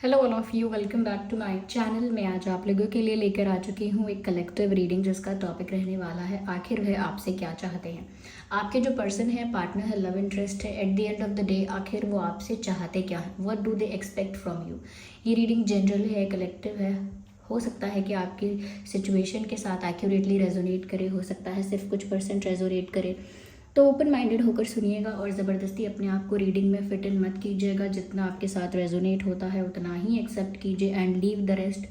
Hello all of you, welcome back to my channel. मैं आज आप लोगों के लिए लेकर आ चुकी हूँ एक कलेक्टिव रीडिंग जिसका टॉपिक रहने वाला है आखिर वह आपसे क्या चाहते हैं। आपके जो पर्सन है, पार्टनर है, लव इंटरेस्ट है, at the end of the day आखिर वो आपसे चाहते क्या है, what do they expect from you. ये रीडिंग जनरल है, कलेक्टिव है। हो सकता है कि आपकी सिचुएशन के साथ एक्यूरेटली रेजोनेट करे, हो सकता है सिर्फ कुछ परसेंट रेजोनेट करे। तो ओपन माइंडेड होकर सुनिएगा और ज़बरदस्ती अपने आप को रीडिंग में फिट इन मत कीजिएगा। जितना आपके साथ रेजोनेट होता है उतना ही एक्सेप्ट कीजिए एंड लीव द रेस्ट।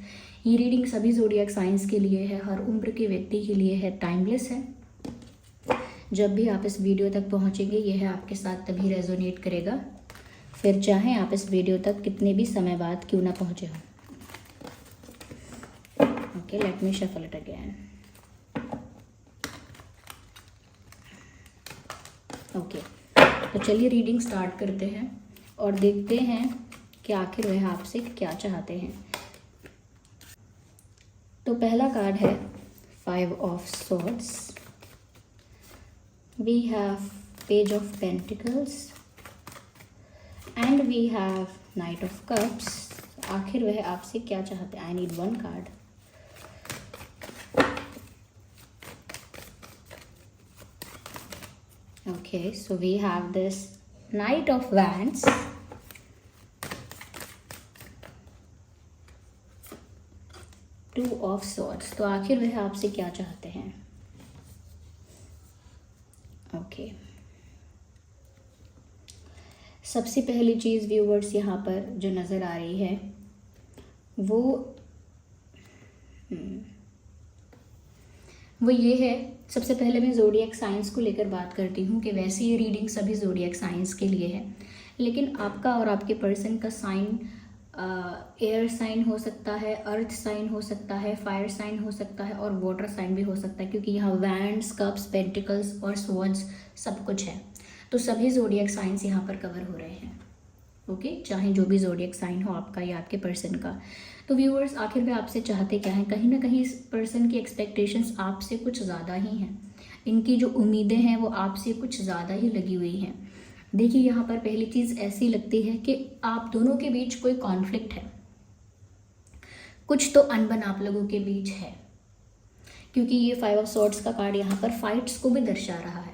ये रीडिंग सभी ज़ोडिएक साइंस के लिए है, हर उम्र के व्यक्ति के लिए है, टाइमलेस है। जब भी आप इस वीडियो तक पहुंचेंगे यह आपके साथ तभी रेजोनेट करेगा, फिर चाहे आप इस वीडियो तक कितने भी समय बाद क्यों ना पहुँचे हों। Okay, let me shuffle it again. Okay, तो चलिए रीडिंग स्टार्ट करते हैं और देखते हैं कि आखिर वह आपसे क्या चाहते हैं। तो पहला कार्ड है 5 of swords, we have page of pentacles and we have knight of cups. आखिर वह आपसे क्या चाहते हैं। I need one card. Okay, so we have this Knight of Wands, Two of Swords। तो आखिर वह आपसे क्या चाहते हैं। ओके, सबसे पहली चीज़ व्यूवर्स यहाँ पर जो नज़र आ रही है वो ये है। सबसे पहले मैं ज़ोडिएक साइंस को लेकर बात करती हूँ कि वैसे ये रीडिंग सभी ज़ोडिएक साइंस के लिए है, लेकिन आपका और आपके पर्सन का साइन एयर साइन हो सकता है, अर्थ साइन हो सकता है, फायर साइन हो सकता है और वाटर साइन भी हो सकता है, क्योंकि यहाँ वैंड्स, कप्स, पेंटिकल्स और स्वॉर्ड्स सब कुछ है। तो सभी ज़ोडिएक साइंस यहाँ पर कवर हो रहे हैं। ओके, चाहे जो भी ज़ोडिएक साइन हो आपका या आपके पर्सन का। तो व्यूअर्स, आखिर वे आपसे चाहते क्या हैं। कहीं ना कहीं इस पर्सन की एक्सपेक्टेशंस आपसे कुछ ज़्यादा ही हैं, इनकी जो उम्मीदें हैं वो आपसे कुछ ज़्यादा ही लगी हुई हैं। देखिए, यहाँ पर पहली चीज़ ऐसी लगती है कि आप दोनों के बीच कोई कॉन्फ्लिक्ट है, कुछ तो अनबन आप लोगों के बीच है, क्योंकि ये 5 ऑफ सॉर्ड्स का कार्ड यहाँ पर फाइट्स को भी दर्शा रहा है।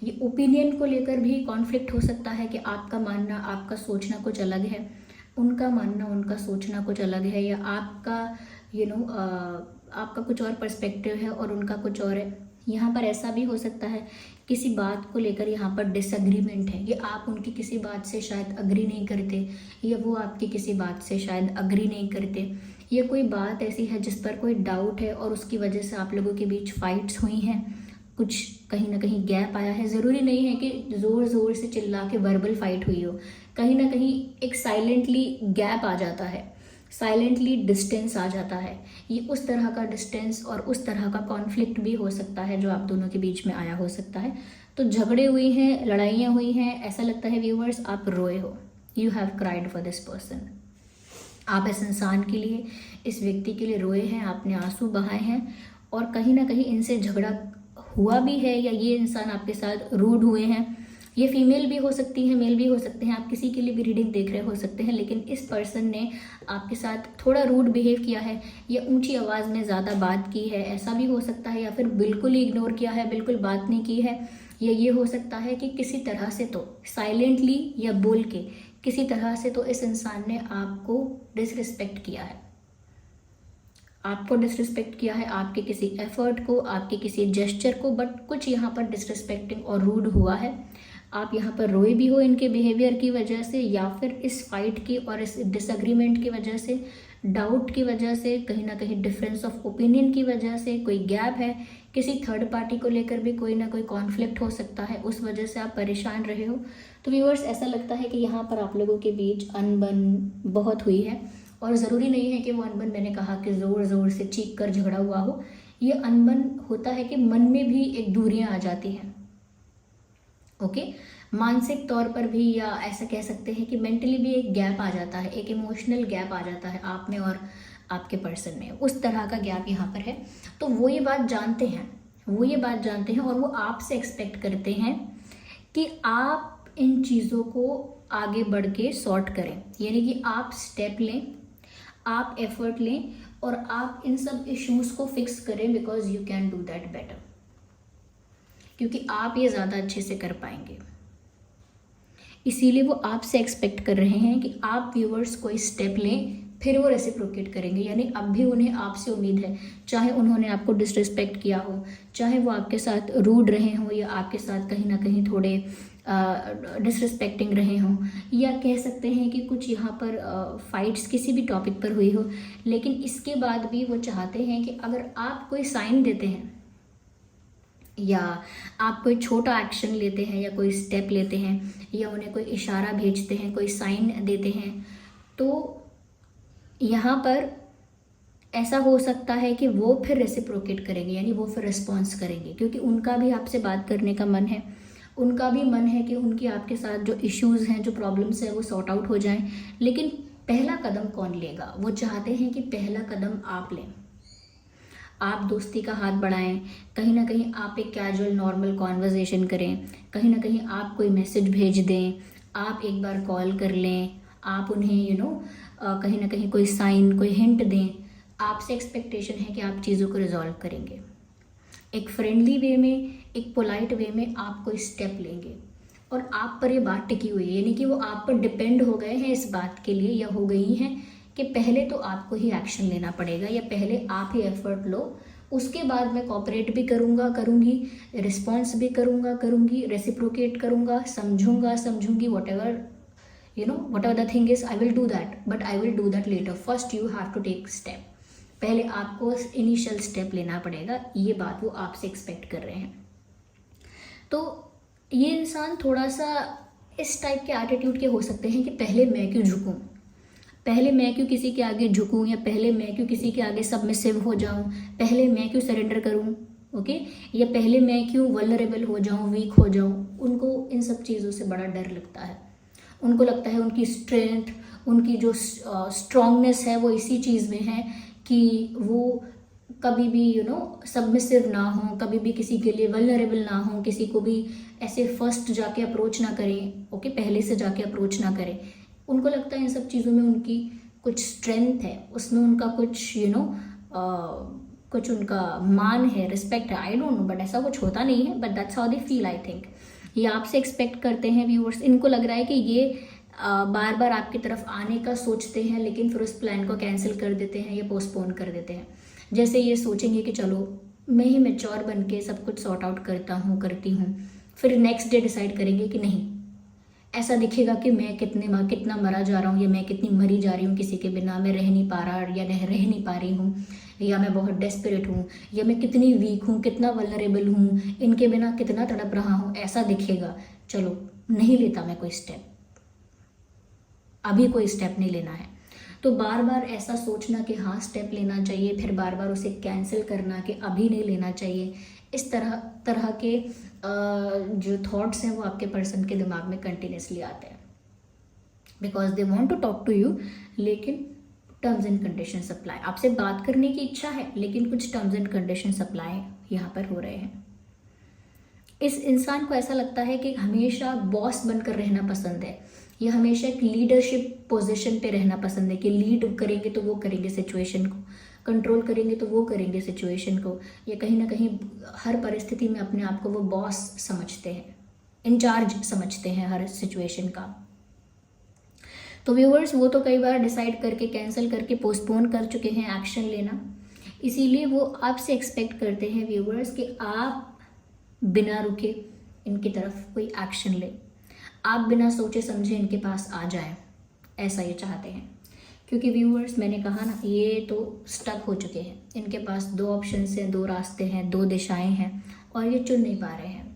ये ओपिनियन को लेकर भी कॉन्फ्लिक्ट हो सकता है कि आपका मानना, आपका सोचना कुछ अलग है, उनका मानना, उनका सोचना कुछ अलग है, या आपका आपका कुछ और पर्सपेक्टिव है और उनका कुछ और है। यहाँ पर ऐसा भी हो सकता है किसी बात को लेकर यहाँ पर डिसएग्रीमेंट है, ये आप उनकी किसी बात से शायद अग्री नहीं करते या वो आपकी किसी बात से शायद अग्री नहीं करते, या कोई बात ऐसी है जिस पर कोई डाउट है और उसकी वजह से आप लोगों के बीच फाइट्स हुई हैं, कुछ कहीं ना कहीं गैप आया है। ज़रूरी नहीं है कि ज़ोर ज़ोर से चिल्ला के वर्बल फाइट हुई हो, कहीं ना कहीं एक साइलेंटली गैप आ जाता है, साइलेंटली डिस्टेंस आ जाता है। ये उस तरह का डिस्टेंस और उस तरह का कॉन्फ्लिक्ट भी हो सकता है जो आप दोनों के बीच में आया हो सकता है। तो झगड़े हुए हैं, लड़ाइयाँ हुई हैं, ऐसा लगता है व्यूअर्स आप रोए हो। You have cried for this person. आप इस इंसान के लिए, इस व्यक्ति के लिए रोए हैं, आपने आंसू बहाए हैं और कहीं ना कहीं इनसे झगड़ा हुआ भी है, या ये इंसान आपके साथ रूड हुए हैं। ये फीमेल भी हो सकती है, मेल भी हो सकते हैं, आप किसी के लिए भी रीडिंग देख रहे हो सकते हैं, लेकिन इस पर्सन ने आपके साथ थोड़ा रूड बिहेव किया है या ऊंची आवाज़ में ज़्यादा बात की है, ऐसा भी हो सकता है, या फिर बिल्कुल ही इग्नोर किया है, बिल्कुल बात नहीं की है, या ये हो सकता है कि किसी तरह से तो साइलेंटली या बोल के किसी तरह से तो इस इंसान ने आपको डिसरिस्पेक्ट किया है, आपको डिसरिस्पेक्ट किया है, आपके किसी एफर्ट को, आपके किसी जेस्चर को, बट कुछ यहाँ पर डिसरिस्पेक्टिंग और रूड हुआ है। आप यहाँ पर रोए भी हो इनके बिहेवियर की वजह से, या फिर इस फाइट की और इस डिसएग्रीमेंट की वजह से, डाउट की वजह से, कहीं ना कहीं डिफरेंस ऑफ ओपिनियन की वजह से, कोई गैप है, किसी थर्ड पार्टी को लेकर भी कोई ना कोई कॉन्फ्लिक्ट हो सकता है, उस वजह से आप परेशान रहे हो। तो व्यूअर्स, ऐसा लगता है कि यहाँ पर आप लोगों के बीच अनबन बहुत हुई है, और ज़रूरी नहीं है कि वो अनबन, मैंने कहा कि ज़ोर ज़ोर से चीख कर झगड़ा हुआ हो। ये अनबन होता है कि मन में भी एक दूरियां आ जाती हैं। ओके, मानसिक तौर पर भी, या ऐसा कह सकते हैं कि मेंटली भी एक गैप आ जाता है, एक इमोशनल गैप आ जाता है आप में और आपके पर्सन में, उस तरह का गैप यहाँ पर है। तो वो ये बात जानते हैं, और वो आपसे एक्सपेक्ट करते हैं कि आप इन चीज़ों को आगे बढ़ के सॉर्ट करें, यानी कि आप स्टेप लें, आप एफर्ट लें और आप इन सब इश्यूज़ को फिक्स करें, because you can do that better, क्योंकि आप ये ज़्यादा अच्छे से कर पाएंगे। इसीलिए वो आपसे एक्सपेक्ट कर रहे हैं कि आप व्यूअर्स कोई स्टेप लें, फिर वो रेसिप्रोकेट करेंगे। यानी अब भी उन्हें आपसे उम्मीद है, चाहे उन्होंने आपको डिसरिस्पेक्ट किया हो, चाहे वो आपके साथ रूड रहे हों, या आपके साथ कहीं ना कहीं थोड़े डिसरिस्पेक्टिंग रहे हों, या कह सकते हैं कि कुछ यहाँ पर फाइट्स किसी भी टॉपिक पर हुई हो, लेकिन इसके बाद भी वो चाहते हैं कि अगर आप कोई साइन देते हैं या आप कोई छोटा एक्शन लेते हैं या कोई स्टेप लेते हैं या उन्हें कोई इशारा भेजते हैं, कोई साइन देते हैं, तो यहाँ पर ऐसा हो सकता है कि वो फिर रेसिप्रोकेट करेंगे, यानी वो फिर रिस्पॉन्स करेंगे, क्योंकि उनका भी आपसे बात करने का मन है, उनका भी मन है कि उनकी आपके साथ जो इश्यूज़ हैं, जो प्रॉब्लम्स हैं, वो सॉर्ट आउट हो जाएं। लेकिन पहला कदम कौन लेगा? वो चाहते हैं कि पहला कदम आप लें, आप दोस्ती का हाथ बढ़ाएं, कहीं ना कहीं आप एक कैजुअल नॉर्मल कॉन्वर्जेशन करें, कहीं ना कहीं आप कोई मैसेज भेज दें, आप एक बार कॉल कर लें, आप उन्हें कहीं ना कहीं कोई साइन, कोई हिंट दें। आपसे एक्सपेक्टेशन है कि आप चीज़ों को रिजॉल्व करेंगे, एक फ्रेंडली वे में, एक पोलाइट वे में आप कोई स्टेप लेंगे, और आप पर ये बात टिकी हुई है, यानी कि वो आप पर डिपेंड हो गए हैं इस बात के लिए, या हो गई हैं कि पहले तो आपको ही एक्शन लेना पड़ेगा, या पहले आप ही एफर्ट लो, उसके बाद मैं कोऑपरेट भी करूँगा, करूँगी, रिस्पॉन्स भी करूँगा, करूँगी, रेसिप्रोकेट करूँगा, समझूंगी, whatever the thing is, I will do that, but I will do that later. First you have to take step, पहले आपको इनिशियल स्टेप लेना पड़ेगा। ये बात वो आपसे एक्सपेक्ट कर रहे हैं। तो ये इंसान थोड़ा सा इस टाइप के एटीट्यूड के हो सकते हैं कि पहले मैं क्यों झुकूं, पहले मैं क्यों किसी के आगे झुकूं, या पहले मैं क्यों किसी के आगे सबमिसिव हो जाऊं, पहले मैं क्यों सरेंडर करूं, ओके, या पहले मैं क्यों वल्नरेबल हो जाऊं, वीक हो जाऊं। उनको इन सब चीज़ों से बड़ा डर लगता है। उनको लगता है उनकी स्ट्रेंथ, उनकी जो स्ट्रांगनेस है वो इसी चीज़ में है कि वो कभी भी सबमिसिव ना हो, कभी भी किसी के लिए वल्नरेबल ना हो, किसी को भी ऐसे फर्स्ट जाके अप्रोच ना करें, ओके, पहले से जाके अप्रोच ना करें। उनको लगता है इन सब चीज़ों में उनकी कुछ स्ट्रेंथ है, उसमें उनका कुछ कुछ उनका मान है, रिस्पेक्ट है, आई डोंट नो, बट ऐसा कुछ होता नहीं है, but that's how they feel, I think. ये आपसे एक्सपेक्ट करते हैं व्यूअर्स। इनको लग रहा है कि ये बार बार आपकी तरफ आने का सोचते हैं, लेकिन फिर उस प्लान को कैंसिल कर देते हैं या पोस्टपोन कर देते हैं। जैसे ये सोचेंगे कि चलो मैं ही मैच्योर बन के सब कुछ सॉर्ट आउट करती हूँ, फिर नेक्स्ट डे डिसाइड करेंगे कि नहीं, ऐसा दिखेगा कि मैं कितना मरा जा रहा हूँ, या मैं कितनी मरी जा रही हूँ किसी के बिना, मैं रह नहीं पा रहा या रह नहीं पा रही हूँ, या मैं बहुत डेस्परेट हूँ, या मैं कितनी वीक हूँ, कितना वल्नरेबल हूँ, इनके बिना कितना तड़प रहा हूँ, ऐसा दिखेगा। चलो नहीं लेता मैं कोई स्टेप, अभी कोई स्टेप नहीं लेना है। तो बार बार ऐसा सोचना कि हाँ स्टेप लेना चाहिए, फिर बार बार उसे कैंसिल करना कि अभी नहीं लेना चाहिए, इस तरह के जो थॉट्स हैं वो आपके पर्सन के दिमाग में कंटिन्यूसली आते हैं, because they want to talk to you, लेकिन टर्म्स एंड कंडीशन अप्लाई, आपसे बात करने की इच्छा है, लेकिन कुछ टर्म्स एंड कंडीशन अप्लाई यहाँ पर हो रहे हैं। इस इंसान को ऐसा लगता है कि हमेशा बॉस बनकर रहना पसंद है, या हमेशा एक लीडरशिप पोजीशन पे रहना पसंद है, कि लीड करेंगे तो वो करेंगे सिचुएशन को, कंट्रोल करेंगे तो वो करेंगे सिचुएशन को, या कहीं ना कहीं हर परिस्थिति में अपने आप को वो बॉस समझते हैं, इंचार्ज समझते हैं हर सिचुएशन का। तो व्यूअर्स वो तो कई बार डिसाइड करके, कैंसिल करके, पोस्टपोन कर चुके हैं एक्शन लेना, इसीलिए वो आपसे एक्सपेक्ट करते हैं व्यूअर्स कि आप बिना रुके इनकी तरफ कोई एक्शन ले, आप बिना सोचे समझे इनके पास आ जाएं, ऐसा ये चाहते हैं। क्योंकि व्यूअर्स मैंने कहा ना, ये तो स्टक हो चुके हैं, इनके पास दो ऑप्शंस हैं, दो रास्ते हैं, दो दिशाएं हैं, और ये चुन नहीं पा रहे हैं।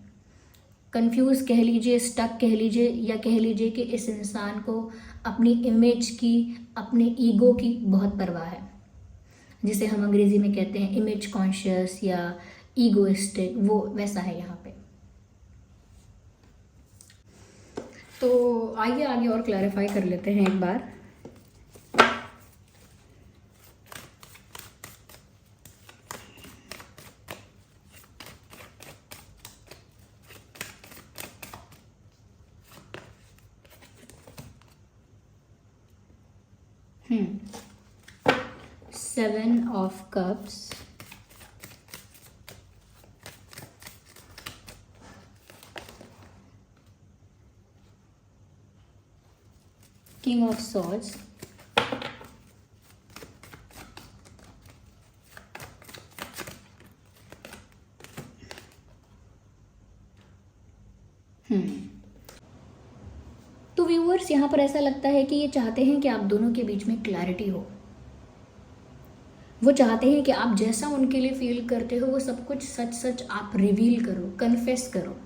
कंफ्यूज कह लीजिए, स्टक कह लीजिए, या कह लीजिए कि इस इंसान को अपनी इमेज की, अपने ईगो की बहुत परवाह है, जिसे हम अंग्रेजी में कहते हैं इमेज कॉन्शियस या ईगोइस्टिक, वो वैसा है यहाँ पे। तो आइए आगे और क्लैरिफाई कर लेते हैं एक बार। 7 of cups, king of swords, तो व्यूअर्स यहाँ पर ऐसा लगता है कि ये चाहते हैं कि आप दोनों के बीच में क्लैरिटी हो। वो चाहते हैं कि आप जैसा उनके लिए फील करते हो वो सब कुछ सच सच आप रिवील करो, कन्फेस करो।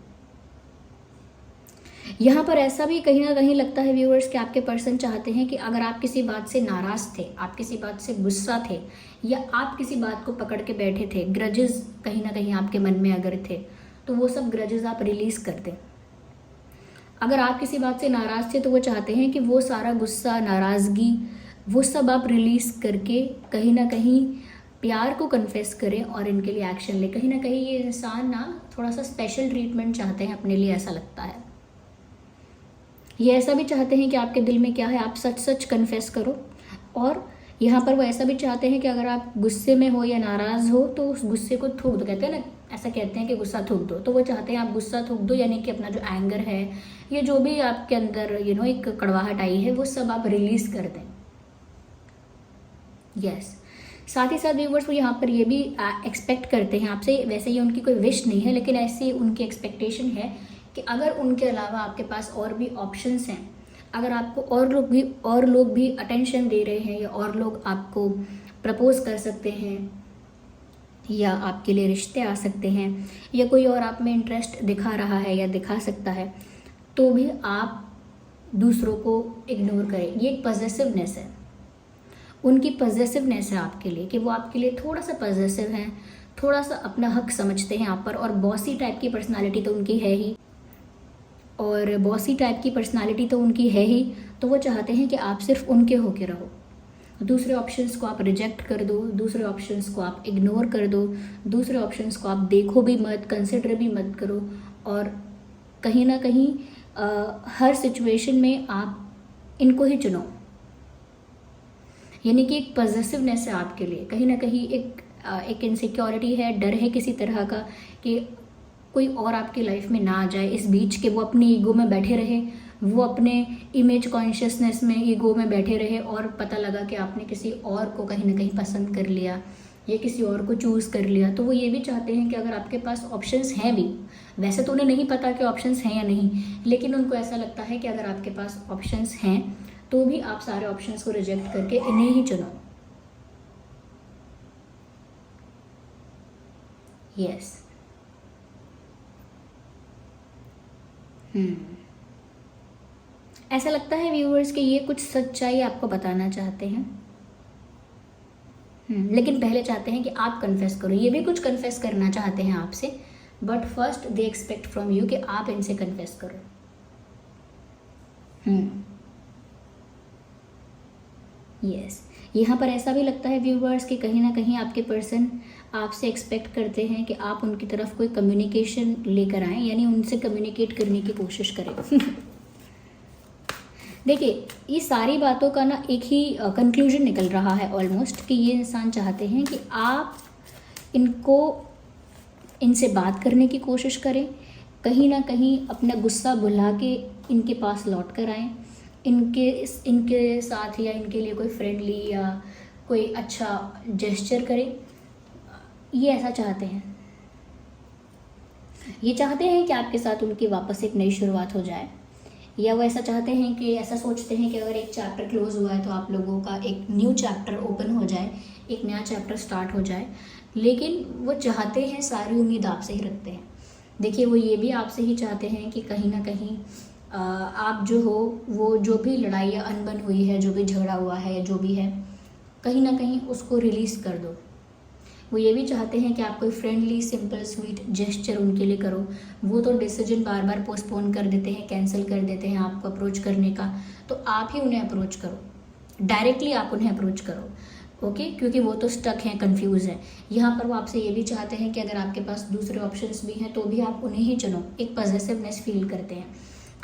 यहाँ पर ऐसा भी कहीं ना कहीं लगता है व्यूअर्स कि आपके पर्सन चाहते हैं कि अगर आप किसी बात से नाराज थे, आप किसी बात से गुस्सा थे, या आप किसी बात को पकड़ के बैठे थे, ग्रजेस कहीं ना कहीं आपके मन में अगर थे, तो वो सब ग्रजेस आप रिलीज कर दें। अगर आप किसी बात से नाराज थे तो वो चाहते हैं कि वो सारा गुस्सा, नाराज़गी, वो सब आप रिलीज़ करके कहीं ना कहीं प्यार को कन्फेस करें और इनके लिए एक्शन ले। कहीं ना कहीं ये इंसान ना थोड़ा सा स्पेशल ट्रीटमेंट चाहते हैं अपने लिए, ऐसा लगता है। ये ऐसा भी चाहते हैं कि आपके दिल में क्या है आप सच सच कन्फेस करो। और यहाँ पर वो ऐसा भी चाहते हैं कि अगर आप गुस्से में हो या नाराज़ हो तो उस गुस्से को थूक दो। कहते हैं ना, ऐसा कहते हैं कि गुस्सा थूक दो, तो वो चाहते हैं आप गुस्सा थूक दो, यानी कि अपना जो एंगर है या जो भी आपके अंदर एक कड़वाहट आई है वो सब आप रिलीज़ कर दें। यस, साथ ही साथ व्यूअर्स वो यहाँ पर ये भी एक्सपेक्ट करते हैं आपसे, वैसे ये उनकी कोई विश नहीं है लेकिन ऐसी उनकी एक्सपेक्टेशन है कि अगर उनके अलावा आपके पास और भी ऑप्शंस हैं, अगर आपको और लोग भी अटेंशन दे रहे हैं या और लोग आपको प्रपोज कर सकते हैं या आपके लिए रिश्ते आ सकते हैं या कोई और आप में इंटरेस्ट दिखा रहा है या दिखा सकता है, तो भी आप दूसरों को इग्नोर करें। ये एक पॉजेसिवनेस है, उनकी पॉजेसिवनेस है आपके लिए कि वो आपके लिए थोड़ा सा पॉजेसिव हैं, थोड़ा सा अपना हक समझते हैं आप पर। और बॉसी टाइप की पर्सनालिटी तो उनकी है ही, तो वो चाहते हैं कि आप सिर्फ उनके होके रहो, दूसरे ऑप्शंस को आप रिजेक्ट कर दो, दूसरे ऑप्शंस को आप इग्नोर कर दो, दूसरे ऑप्शंस को आप देखो भी मत, कंसिडर भी मत करो। और कहीं ना कहीं हर सिचुएशन में आप इनको ही चुनो। यानी कि एक पॉजेसिवनेस है आपके लिए, कहीं ना कहीं एक इनसिक्योरिटी है, डर है किसी तरह का कि कोई और आपकी लाइफ में ना आ जाए इस बीच, के वो अपनी ईगो में बैठे रहे, वो अपने इमेज कॉन्शियसनेस में, ईगो में बैठे रहे और पता लगा कि आपने किसी और को कहीं ना कहीं पसंद कर लिया या किसी और को चूज़ कर लिया। तो वो ये भी चाहते हैं कि अगर आपके पास ऑप्शंस हैं भी, वैसे तो उन्हें नहीं पता कि ऑप्शंस हैं या नहीं, लेकिन उनको ऐसा लगता है कि अगर आपके पास ऑप्शंस हैं तो भी आप सारे ऑप्शंस को रिजेक्ट करके इन्हें ही चुनो। यस। ऐसा लगता है व्यूअर्स कि ये कुछ सच्चाई आपको बताना चाहते हैं, लेकिन पहले चाहते हैं कि आप कन्फेस करो। ये भी कुछ कन्फेस करना चाहते हैं आपसे, but first they expect from you कि आप इनसे कन्फेस करो। यस, यहाँ पर ऐसा भी लगता है व्यूअर्स कि कहीं ना कहीं आपके पर्सन आपसे एक्सपेक्ट करते हैं कि आप उनकी तरफ कोई कम्युनिकेशन लेकर आएँ, यानी उनसे कम्युनिकेट करने की कोशिश करें। देखिए, ये सारी बातों का ना एक ही कंक्लूजन निकल रहा है ऑलमोस्ट, कि ये इंसान चाहते हैं कि आप इनसे बात करने की कोशिश करें, कहीं ना कहीं अपना गुस्सा भुला के इनके पास लौट कर आएँ, इनके साथ या इनके लिए कोई फ्रेंडली या कोई अच्छा जेस्चर करें। ये ऐसा चाहते हैं, ये चाहते हैं कि आपके साथ उनकी वापस एक नई शुरुआत हो जाए, या वो ऐसा चाहते हैं कि ऐसा सोचते हैं कि अगर एक चैप्टर क्लोज हुआ है तो आप लोगों का एक न्यू चैप्टर ओपन हो जाए, एक नया चैप्टर स्टार्ट हो जाए। लेकिन वो चाहते हैं, सारी उम्मीद आपसे ही रखते हैं। देखिए, वो ये भी आपसे ही चाहते हैं कि कहीं ना कहीं आप जो हो, वो जो भी लड़ाई या अनबन हुई है, जो भी झगड़ा हुआ है, जो भी है, कहीं ना कहीं उसको रिलीज़ कर दो। वो ये भी चाहते हैं कि आप कोई फ्रेंडली, सिंपल, स्वीट जेस्चर उनके लिए करो। वो तो डिसीजन बार बार पोस्टपोन कर देते हैं, कैंसिल कर देते हैं आपको अप्रोच करने का, तो आप ही उन्हें अप्रोच करो, डायरेक्टली आप उन्हें अप्रोच करो। ओके, क्योंकि वो तो स्टक हैं, कंफ्यूज है। यहाँ पर वो आपसे ये भी चाहते हैं कि अगर आपके पास दूसरे ऑप्शंस भी हैं तो भी आप उन्हें ही चुनो। एक पॉजिटिवनेस फील करते हैं,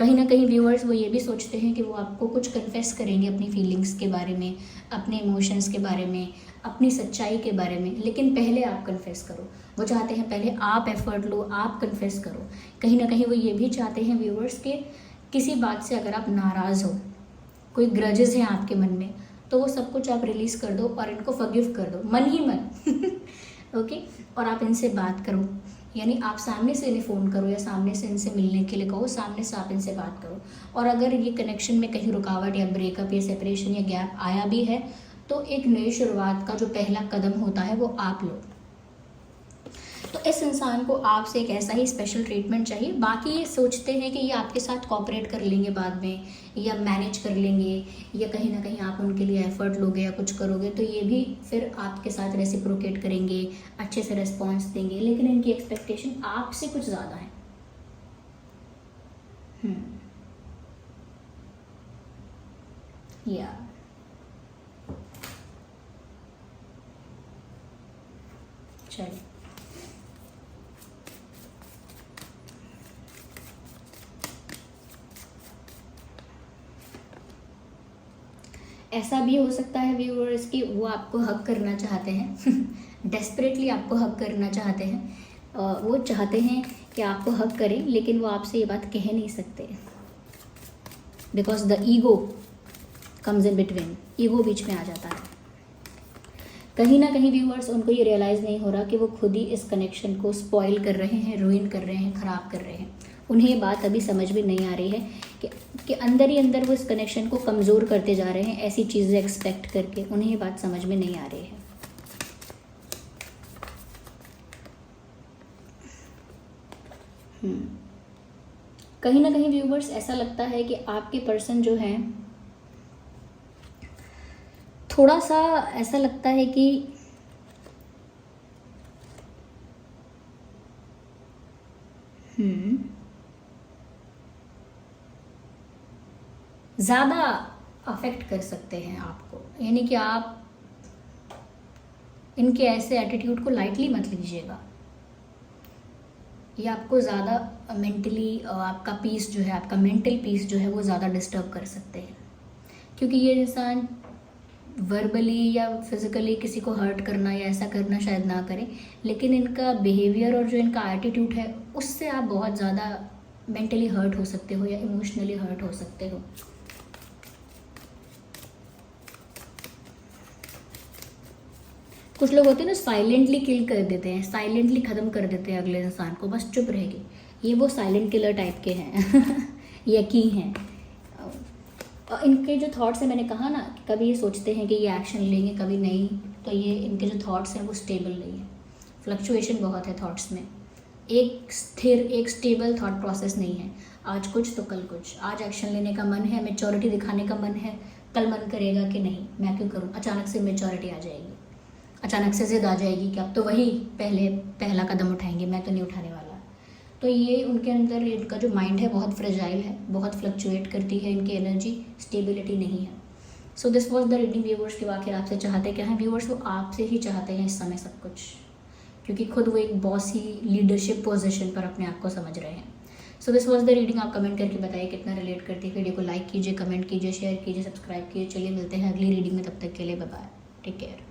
कहीं ना कहीं व्यूअर्स वो ये भी सोचते हैं कि वो आपको कुछ कन्फेस करेंगे अपनी फीलिंग्स के बारे में, अपने इमोशंस के बारे में, अपनी सच्चाई के बारे में, लेकिन पहले आप कन्फेस करो। वो चाहते हैं पहले आप एफर्ट लो, आप कन्फेस करो। कहीं ना कहीं वो ये भी चाहते हैं व्यूअर्स के किसी बात से अगर आप नाराज़ हो, कोई ग्रजेस हैं आपके मन में, तो वो सब कुछ आप रिलीज़ कर दो और इनको फॉरगिव कर दो, मन ही मन ओके। और आप इनसे बात करो, यानी आप सामने से इन्हें फ़ोन करो या सामने से इनसे मिलने के लिए कहो, सामने से आप इनसे बात करो। और अगर ये कनेक्शन में कहीं रुकावट या ब्रेकअप या सेपरेशन या गैप आया भी है, तो एक नई शुरुआत का जो पहला कदम होता है वो आप लो। तो इस इंसान को आपसे एक ऐसा ही स्पेशल ट्रीटमेंट चाहिए। बाकी ये सोचते हैं कि ये आपके साथ कोऑपरेट कर लेंगे बाद में, या मैनेज कर लेंगे, या कहीं ना कहीं आप उनके लिए एफर्ट लोगे या कुछ करोगे तो ये भी फिर आपके साथ रेसिप्रोकेट करेंगे, अच्छे से रिस्पॉन्स देंगे, लेकिन इनकी एक्सपेक्टेशन आपसे कुछ ज़्यादा है। या चलिए, ऐसा भी हो सकता है व्यूअर्स कि वो आपको हक करना चाहते हैं डेस्परेटली आपको हक करना चाहते हैं। वो चाहते हैं कि आपको हक करें, लेकिन वो आपसे ये बात कह नहीं सकते, because the ego comes in between, ego बीच में आ जाता है। कहीं ना कहीं व्यूअर्स उनको ये रियलाइज़ नहीं हो रहा कि वो खुद ही इस कनेक्शन को स्पॉइल कर रहे हैं, रूइन कर रहे हैं, ख़राब कर रहे हैं। उन्हें ये बात अभी समझ में नहीं आ रही है कि अंदर ही अंदर वो इस कनेक्शन को कमज़ोर करते जा रहे हैं, ऐसी चीज़ें एक्सपेक्ट करके। उन्हें ये बात समझ में नहीं आ रही है। कहीं ना कहीं व्यूवर्स ऐसा लगता है कि आपके पर्सन जो है, थोड़ा सा ऐसा लगता है कि ज़्यादा अफेक्ट कर सकते हैं आपको, यानी कि आप इनके ऐसे एटीट्यूड को लाइटली मत लीजिएगा। ये आपको ज़्यादा मेंटली, आपका पीस जो है, आपका मेंटल पीस जो है वो ज़्यादा डिस्टर्ब कर सकते हैं, क्योंकि ये इंसान वर्बली या फिज़िकली किसी को हर्ट करना या ऐसा करना शायद ना करें, लेकिन इनका बिहेवियर और जो इनका एटीट्यूड है उससे आप बहुत ज़्यादा मेंटली हर्ट हो सकते हो या इमोशनली हर्ट हो सकते हो। कुछ लोग होते हैं ना, साइलेंटली किल कर देते हैं, साइलेंटली ख़त्म कर देते हैं अगले इंसान को, बस चुप रहेगी। ये वो साइलेंट किलर टाइप के हैं यकीन हैं। और इनके जो थॉट्स हैं, मैंने कहा ना, कभी ये सोचते हैं कि ये एक्शन लेंगे, कभी नहीं। तो ये इनके जो थॉट्स हैं वो स्टेबल नहीं है, फ्लक्चुएशन बहुत है थॉट्स में। एक स्थिर, एक स्टेबल थॉट प्रोसेस नहीं है। आज कुछ तो कल कुछ, आज एक्शन लेने का मन है, मेच्योरिटी दिखाने का मन है, कल मन करेगा कि नहीं मैं क्यों करूँ, अचानक से मेच्योरिटी आ जाएगी, अचानक से ज़िद आ जाएगी कि अब तो वही पहला कदम उठाएंगे, मैं तो नहीं उठाने वाला। तो ये उनके अंदर, इनका जो माइंड है बहुत फ्रेजाइल है, बहुत फ्लक्चुएट करती है इनकी एनर्जी, स्टेबिलिटी नहीं है। So this was the reading viewers की। आखिर आपसे चाहते क्या हैं व्यूवर्स? वो आपसे ही चाहते हैं इस समय सब कुछ, क्योंकि खुद वो एक बॉस ही लीडरशिप पोजीशन पर अपने आप को समझ रहे हैं। So this was the reading. आप कमेंट करके बताइए कितना रिलेट करती है। वीडियो को लाइक कीजिए, कमेंट कीजिए, शेयर कीजिए, सब्सक्राइब कीजिए। चलिए मिलते हैं अगली रीडिंग में, तब तक के लिए बाय बाय, टेक केयर।